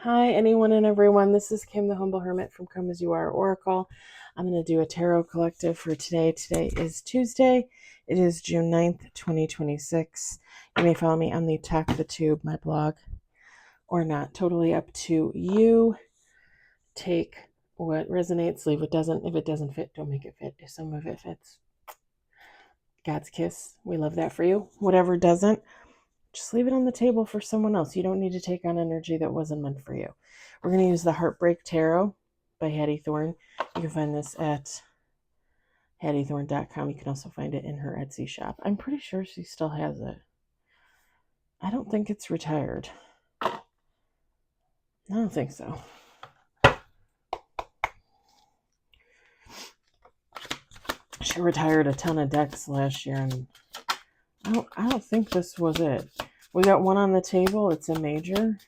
Hi, anyone and everyone. This is Kim, the Humble Hermit from Come As You Are Oracle. I'm going to do a tarot collective for today. Today is Tuesday. It is June 9th, 2026. You may follow me on the Talk the Tube, my blog, or not. Totally up to you. Take what resonates, leave what doesn't. If it doesn't fit, don't make it fit. If some of it fits, God's kiss. We love that for you. Whatever doesn't, just leave it on the table for someone else. You don't need to take on energy that wasn't meant for you. We're going to use the Heartbreak Tarot by Hattie Thorne. You can find this at hattiethorne.com. You can also find it in her Etsy shop. I'm pretty sure she still has it. I don't think it's retired. I don't think so. She retired a ton of decks last year, and I don't think this was it. We got one on the table. It's a major.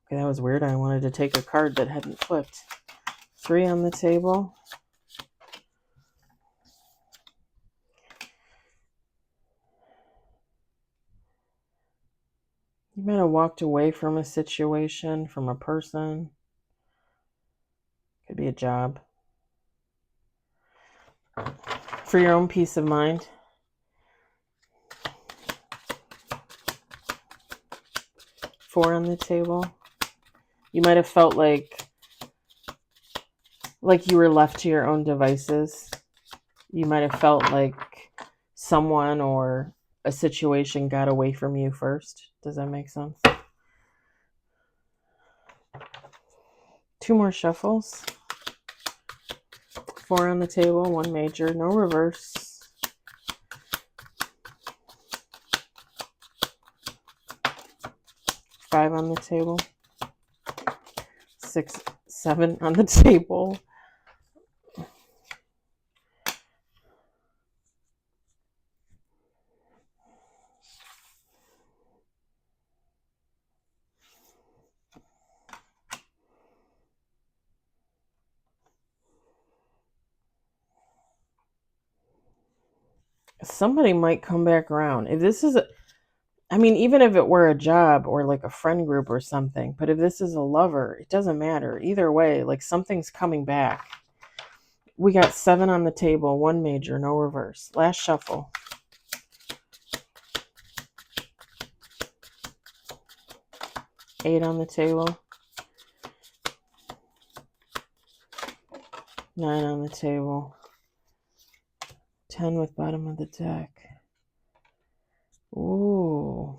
Okay, that was weird. I wanted to take a card that hadn't flipped. 3 on the table. You might have walked away from a situation, from a person. Could be a job. For your own peace of mind. Four on the table. You might have felt like you were left to your own devices. You might have felt like someone or a situation got away from you first. Does that make sense? 2 more shuffles. 4 on the table, 1 major, no reverse. 5 on the table. 6, 7 on the table. Somebody might come back around. If this is even if it were a job or like a friend group or something, but if this is a lover, it doesn't matter. Either way, like something's coming back. We got 7 on the table, 1 major, no reverse. Last shuffle. Eight on the table. 9 on the table. 10 with bottom of the deck. Ooh.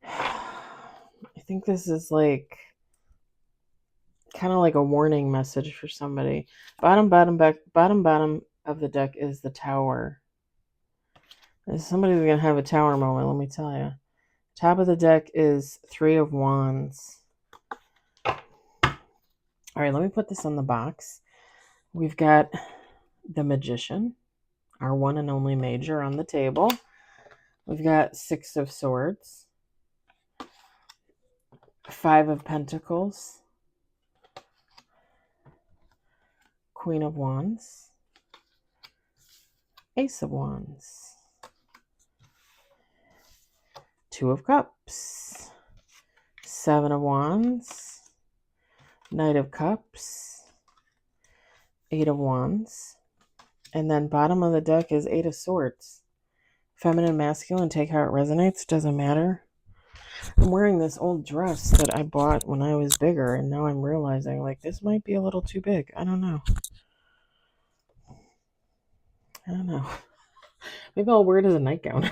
I think this is like kind of like a warning message for somebody. Bottom of the deck is the Tower. Somebody's going to have a Tower moment, let me tell you. Top of the deck is 3 of Wands. All right, let me put this on the box. We've got the Magician, our one and only major, on the table. We've got 6 of Swords, 5 of Pentacles, Queen of Wands, Ace of Wands, 2 of Cups, 7 of Wands, Knight of Cups, 8 of Wands, and then bottom of the deck is 8 of Swords. Feminine, masculine, take how it resonates, doesn't matter. I'm wearing this old dress that I bought when I was bigger, and now I'm realizing, like, this might be a little too big. I don't know. Maybe I'll wear it as a nightgown.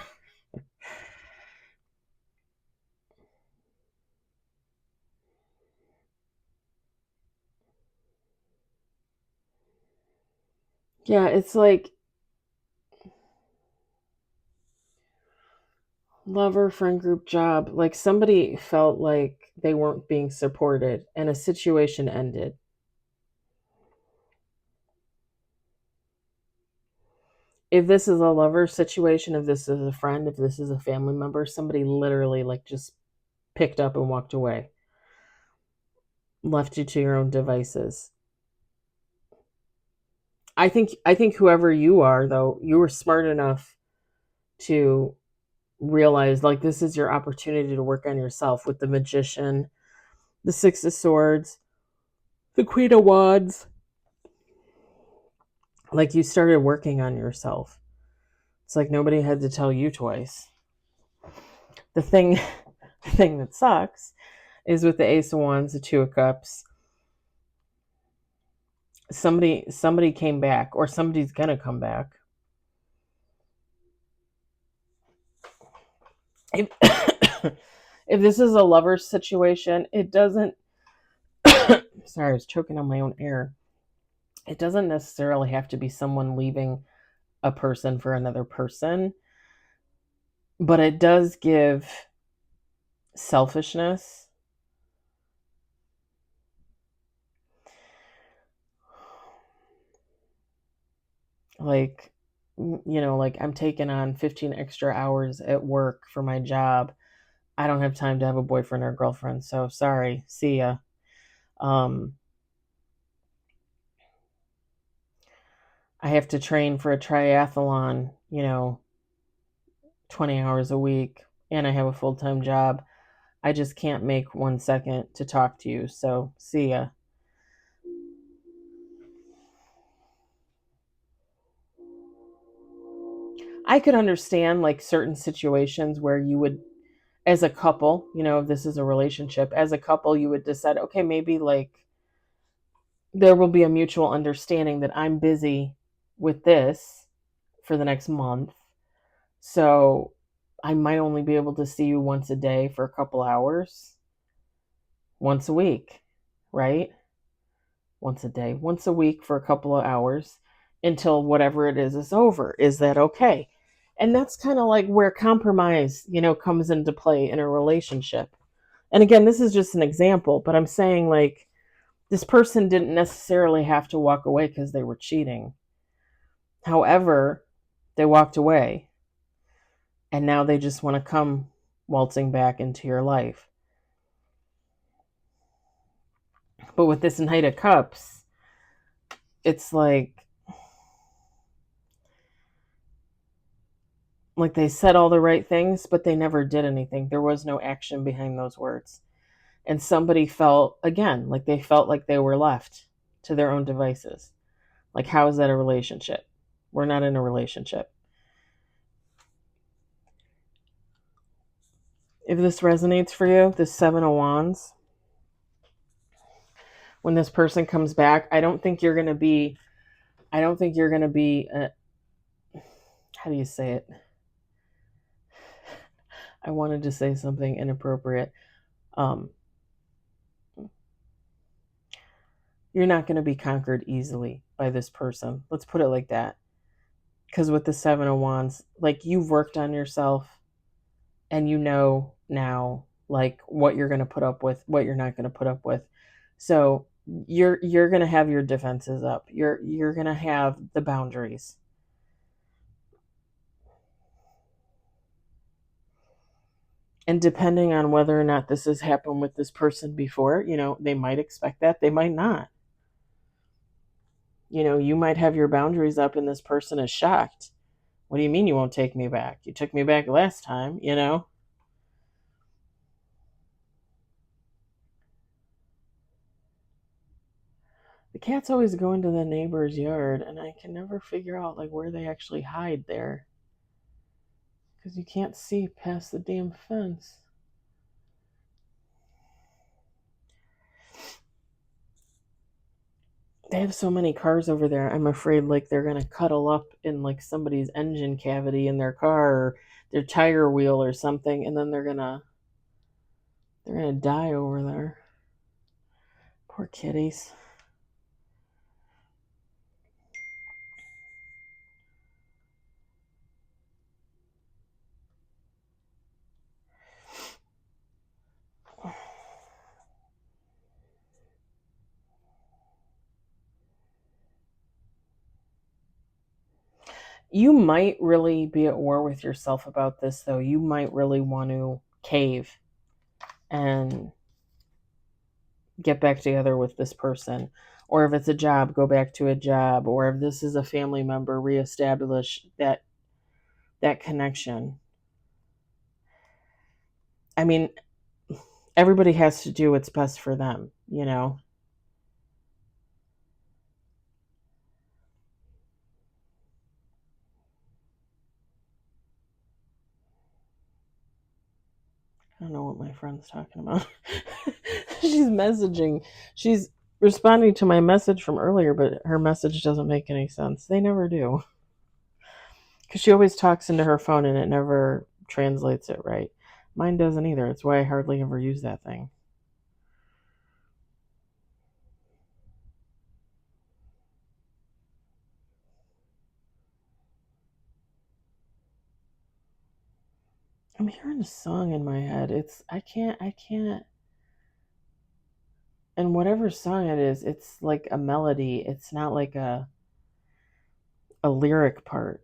Yeah, it's like lover, friend group, job. Like somebody felt like they weren't being supported and a situation ended. If this is a lover situation, if this is a friend, if this is a family member, somebody literally like just picked up and walked away. Left you to your own devices. I think whoever you are, though, you were smart enough to realize like this is your opportunity to work on yourself with the Magician, the Six of Swords, the Queen of Wands. Like you started working on yourself. It's like nobody had to tell you twice. The thing the thing that sucks is with the Ace of Wands, the Two of Cups, somebody came back, or somebody's gonna come back. If, if this is a lover's situation, it doesn't sorry, I was choking on my own air. It doesn't necessarily have to be someone leaving a person for another person, but it does give selfishness. Like, like I'm taking on 15 extra hours at work for my job. I don't have time to have a boyfriend or girlfriend, so sorry, see ya. I have to train for a triathlon, 20 hours a week, and I have a full-time job. I just can't make 1 second to talk to you, so see ya. I could understand like certain situations where you would, as a couple, if this is a relationship, as a couple, you would decide, okay, maybe like there will be a mutual understanding that I'm busy with this for the next month. So I might only be able to see you once a day for a couple hours, once a week, right? Once a day, once a week for a couple of hours until whatever it is over. Is that okay? And that's kind of like where compromise, comes into play in a relationship. And again, this is just an example, but I'm saying like this person didn't necessarily have to walk away because they were cheating. However, they walked away and now they just want to come waltzing back into your life. But with this Knight of Cups, it's like they said all the right things, but they never did anything. There was no action behind those words. And somebody felt, again, like they felt like they were left to their own devices. Like, how is that a relationship? We're not in a relationship. If this resonates for you, this Seven of Wands, when this person comes back, I don't think you're going to be, how do you say it? I wanted to say something inappropriate. You're not going to be conquered easily by this person. Let's put it like that. Because with the Seven of Wands, like you've worked on yourself and you know now like what you're going to put up with, what you're not going to put up with. So you're going to have your defenses up. You're going to have the boundaries. And depending on whether or not this has happened with this person before, they might expect that, they might not. You might have your boundaries up and this person is shocked. What do you mean you won't take me back? You took me back last time, The cats always go into the neighbor's yard, and I can never figure out like where they actually hide there. Because you can't see past the damn fence. They have so many cars over there. I'm afraid like they're gonna cuddle up in like somebody's engine cavity in their car or their tire wheel or something, and then they're gonna die over there. Poor kitties. You might really be at war with yourself about this, though. You might really want to cave and get back together with this person. Or if it's a job, go back to a job. Or if this is a family member, reestablish that connection. I mean, everybody has to do what's best for them, you know? I don't know what my friend's talking about. She's messaging. She's responding to my message from earlier, but her message doesn't make any sense. They never do. Because she always talks into her phone and it never translates it right. Mine doesn't either. It's why I hardly ever use that thing. I'm hearing a song in my head. I can't. And whatever song it is, it's like a melody. It's not like a lyric part.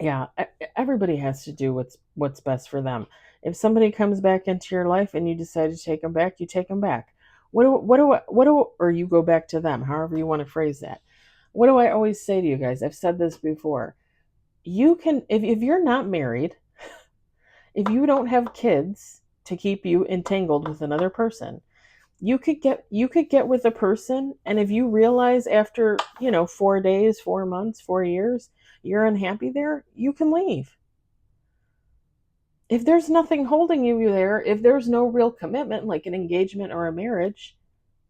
Yeah, everybody has to do what's best for them. If somebody comes back into your life and you decide to take them back, you take them back. Or you go back to them, however you want to phrase that. What do I always say to you guys? I've said this before. You can, if you're not married, if you don't have kids to keep you entangled with another person, you could get with a person, and if you realize after 4 days, 4 months, 4 years, you're unhappy there, you can leave. If there's nothing holding you there, if there's no real commitment like an engagement or a marriage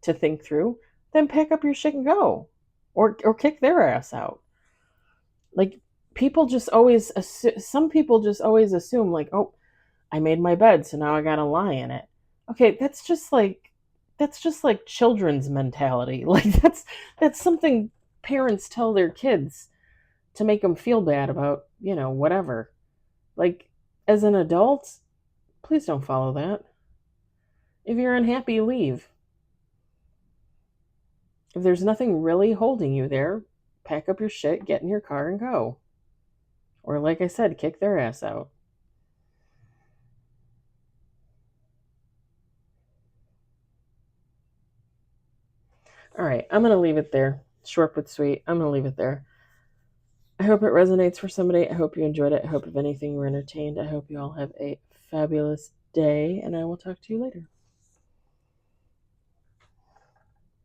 to think through, then pack up your shit and go, or kick their ass out. Like, people just always some people just always assume, like, oh, I made my bed, so now I gotta lie in it. Okay, that's just like children's mentality. Like, that's something parents tell their kids to make them feel bad about, whatever. Like, as an adult, please don't follow that. If you're unhappy, leave. If there's nothing really holding you there, pack up your shit, get in your car, and go. Or, like I said, kick their ass out. All right, I'm going to leave it there. Short but sweet. I'm going to leave it there. I hope it resonates for somebody. I hope you enjoyed it. I hope, if anything, you were entertained. I hope you all have a fabulous day, and I will talk to you later.